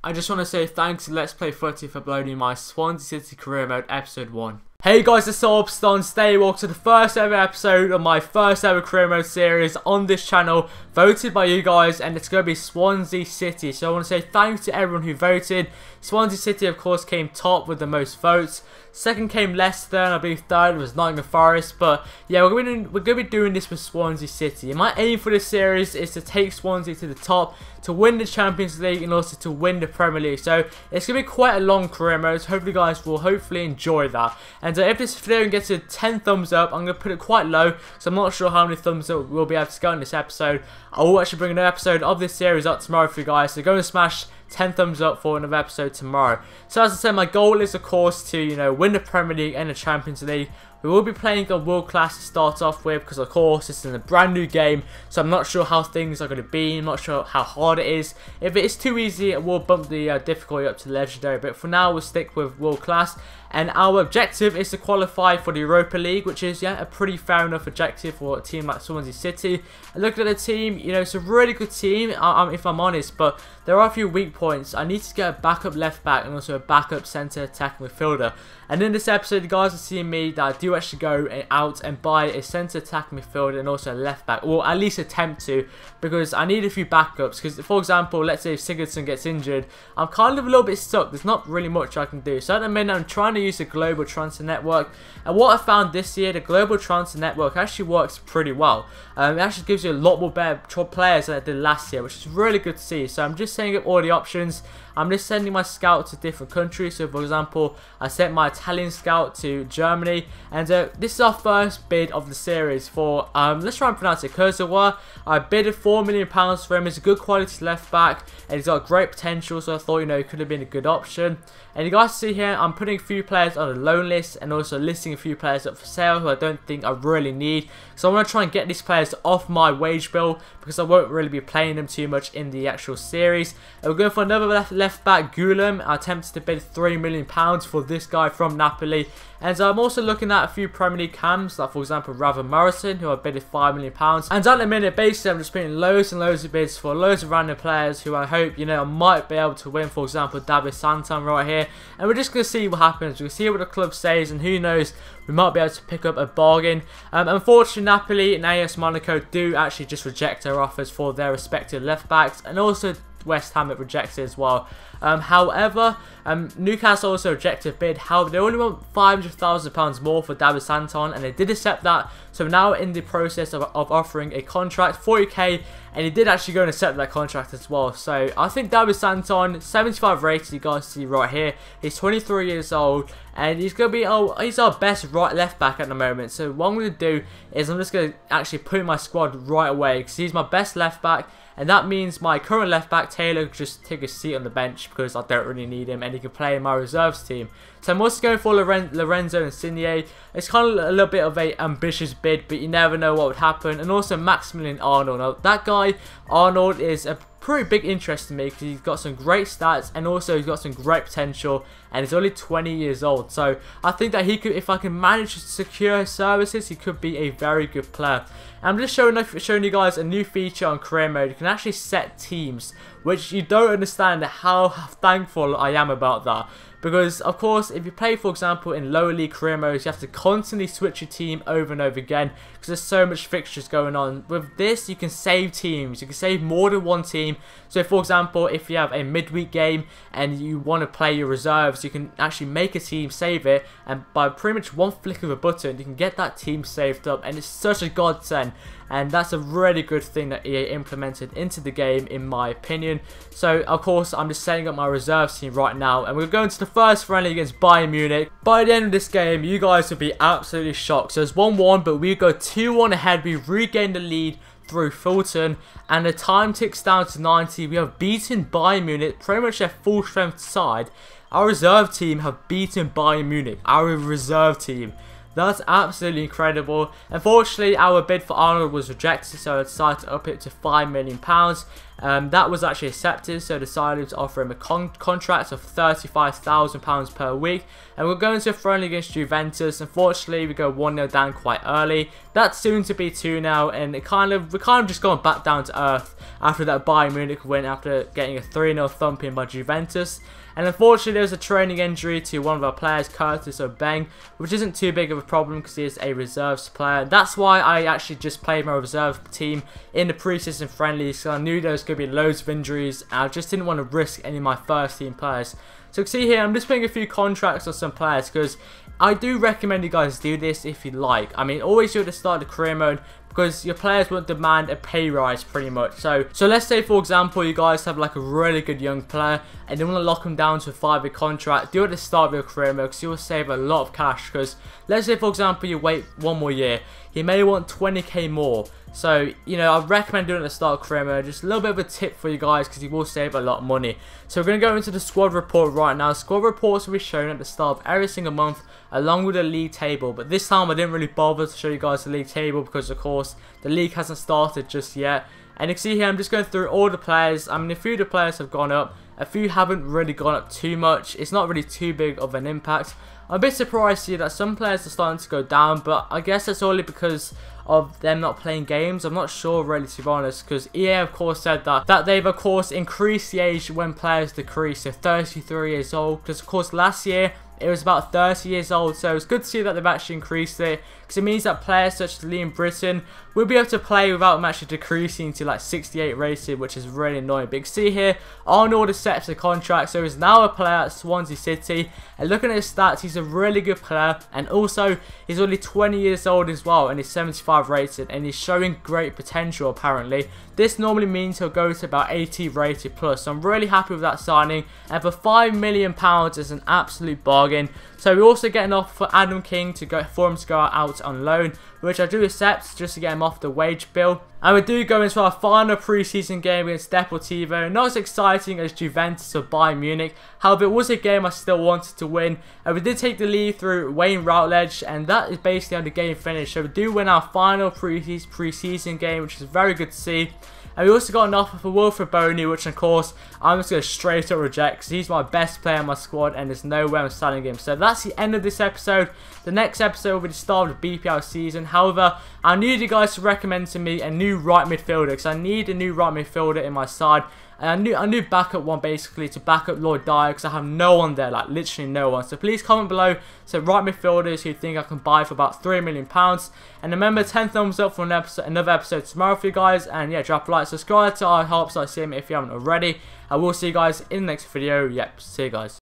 I just want to say thanks to Let's Play Footy for uploading my Swansea City Career Mode Episode 1. Hey guys, it's Stan. Today welcome to the first ever episode of my first ever Career Mode series on this channel, voted by you guys, and it's going to be Swansea City. So I want to say thanks to everyone who voted. Swansea City of course came top with the most votes. Second came Leicester, and I believe third was Nottingham Forest. But yeah, we're going to be doing this with Swansea City. And my aim for this series is to take Swansea to the top, to win the Champions League, and also to win the Premier League. So it's going to be quite a long career mode. So hopefully you guys will hopefully enjoy that. And if this video gets to 10 thumbs up, I'm going to put it quite low, so I'm not sure how many thumbs up we'll be able to get in this episode. I will actually bring another episode of this series up tomorrow for you guys, so go and smash 10 thumbs up for another episode tomorrow. So as I said, my goal is of course to, win the Premier League and the Champions League. We will be playing a world class to start off with because of course it's in a brand new game, so I'm not sure how things are going to be. I'm not sure how hard it is. If it is too easy, we'll bump the difficulty up to legendary, but for now we'll stick with world class. And our objective is to qualify for the Europa League, which is a pretty fair enough objective for a team like Swansea City. And looking at the team, it's a really good team if I'm honest, but there are a few weak points. I need to get a backup left back and also a backup centre attacking midfielder. And in this episode, you guys are seeing me that I do actually go out and buy a centre attacking midfielder and also a left back, or at least attempt to, because I need a few backups. Because for example, let's say if Sigurdsson gets injured, I'm kind of a little bit stuck. There's not really much I can do. So at the minute, I'm trying to use the global transfer network, and what I found this year, the global transfer network actually works pretty well. It actually gives you a lot more better players than it did last year, which is really good to see. So I'm just setting up all the options. I'm just sending my scout to different countries. So for example, I sent my Italian scout to Germany, and this is our first bid of the series for let's try and pronounce it, Kurzawa. I bid £4 million for him. He's a good quality left back and he's got great potential, so I thought it could have been a good option. And you guys see here, I'm putting a few players on a loan list and also listing a few players up for sale who I don't think I really need. So I want to try and get these players off my wage bill because I won't really be playing them too much in the actual series. And we're going for another left back, Gulam. I attempted to bid £3 million for this guy from Napoli. And I'm also looking at a few Premier League cams, like for example Raven Morrison, who I bid £5 million. And at the minute, basically I'm just putting loads and loads of bids for loads of random players who I hope, I might be able to win. For example, David Santon right here. And we're just going to see what happens. We'll see what the club says, and who knows, we might be able to pick up a bargain. Unfortunately, Napoli and AS Monaco do actually just reject our offers for their respective left backs, and also West Ham it rejected as well. However, Newcastle also rejected a bid. However, they only want £500,000 more for David Santon, and they did accept that. So we're now in the process of offering a contract, 40k, and he did actually go and accept that contract as well. So I think David Santon, 75 rated, you guys see right here. He's 23 years old, and he's going to be, he's our best left back at the moment. So what I'm going to do is I'm just going to actually put in my squad right away, because he's my best left back. And that means my current left back, Taylor, could just take a seat on the bench because I don't really need him, and he can play in my reserves team. So I'm also going for Lorenzo Insigne. It's kind of a little bit of an ambitious bid, but you never know what would happen. And also Maximilian Arnold. Now, that guy, Arnold, is a pretty big interest to me because he's got some great stats and also he's got some great potential, and he's only 20 years old. So I think that he could, if I can manage to secure his services, he could be a very good player. And I'm just showing you guys a new feature on career mode. You can actually set teams, which you don't understand how thankful I am about that. Because, of course, if you play, for example, in lower league career modes, you have to constantly switch your team over and over again because there's so much fixtures going on. With this, you can save teams. You can save more than one team. So, for example, if you have a midweek game and you want to play your reserves, you can actually make a team, save it, and by pretty much one flick of a button, you can get that team saved up, and it's such a godsend. And that's a really good thing that EA implemented into the game, in my opinion. So, of course, I'm just setting up my reserves team right now, and we're going to the first friendly against Bayern Munich. By the end of this game, you guys will be absolutely shocked. So it's 1-1, but we go 2-1 ahead. We regain the lead through Fulton, and the time ticks down to 90. We have beaten Bayern Munich, pretty much their full strength side. Our reserve team have beaten Bayern Munich, our reserve team. That's absolutely incredible. Unfortunately, our bid for Arnold was rejected, so I decided to up it to £5 million. That was actually accepted, so decided to offer him a contract of £35,000 per week, and we're going to a friendly against Juventus. Unfortunately, we go 1-0 down quite early. That's soon to be 2-0, and we're kind of just going back down to earth after that Bayern Munich win, after getting a 3-0 thumping by Juventus. And unfortunately, there was a training injury to one of our players, Curtis Obeng, which isn't too big of a problem because he is a reserves player. That's why I actually just played my reserve team in the pre-season friendlies, so I knew there was going to be loads of injuries, and I just didn't want to risk any of my first team players. So you can see here, I'm just putting a few contracts on some players because I do recommend you guys do this if you like. I mean, always do it to start the career mode, because your players won't demand a pay rise pretty much. So let's say, for example, you guys have like a really good young player and you want to lock him down to a 5-year contract. Do it at the start of your career mode because you will save a lot of cash. Because let's say, for example, you wait 1 more year, he may want 20k more. So, you know, I recommend doing it at the start of career mode. Just a little bit of a tip for you guys because you will save a lot of money. So we're going to go into the squad report right now. Squad reports will be shown at the start of every single month along with the league table. But this time I didn't really bother to show you guys the league table because, of course, the league hasn't started just yet. And you can see here, I'm just going through all the players. I mean, a few of the players have gone up. A few haven't really gone up too much. It's not really too big of an impact. I'm a bit surprised to see that some players are starting to go down, but I guess that's only because of them not playing games. I'm not sure really, to be honest, because EA of course said that they've of course increased the age when players decrease to 33 years old, because of course last year it was about 30 years old, so it's good to see that they've actually increased it, because it means that players such as Liam Britton will be able to play without them actually decreasing to like 68 rated, which is really annoying. But you can see here, Arnold accepts the contract, so he's now a player at Swansea City, and looking at his stats, he's a really good player, and also he's only 20 years old as well, and he's 75 rated, and he's showing great potential apparently. This normally means he'll go to about 80 rated plus, so I'm really happy with that signing, and for £5 million is an absolute bargain. So we also get an offer for Adam King for him to go out on loan, which I do accept just to get him off the wage bill. And we do go into our final pre-season game against Deportivo. Not as exciting as Juventus or Bayern Munich, however it was a game I still wanted to win. And we did take the lead through Wayne Routledge, and that is basically how the game finished. So we do win our final pre-season game, which is very good to see. And we also got an offer for Wilfred Boney, which of course I'm just going to straight up reject because he's my best player in my squad and there's no way I'm selling him. So that's the end of this episode. The next episode will be the start of the BPL season. However, I need you guys to recommend to me a new right midfielder, because I need a new right midfielder in my side. And a new backup one basically to back up Lloyd Dyer, because I have no one there, like literally no one. So please comment below so right midfielders who think I can buy for about £3 million. And remember, 10 thumbs up for another episode tomorrow for you guys. And yeah, drop a like, subscribe to our helps I see if you haven't already. I will see you guys in the next video. Yep, see you guys.